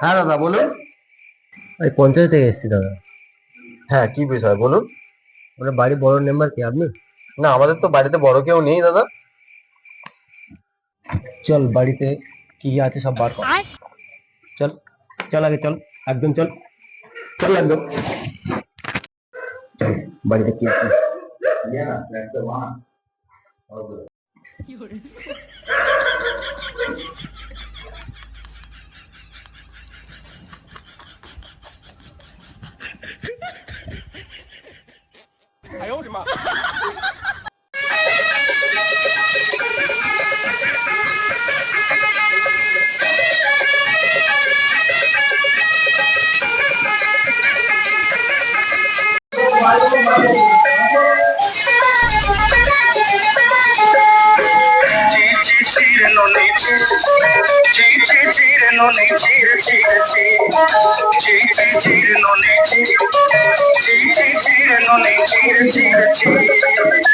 হ্যাঁ দাদা বলুন। আমি পঞ্চায়েত থেকে এসেছি দাদা। হ্যাঁ কি বিষয় বলুন। মানে বাড়ির বড় মেম্বার কি আপনি? না আমাদের তো বাড়িতে বড় কেউ নেই দাদা। চল বাড়িতে কি আছে সব বার কর। চল চল আগে চল, একদম চল, চল একদম চল, বাড়িতে কি আছে। Cheer,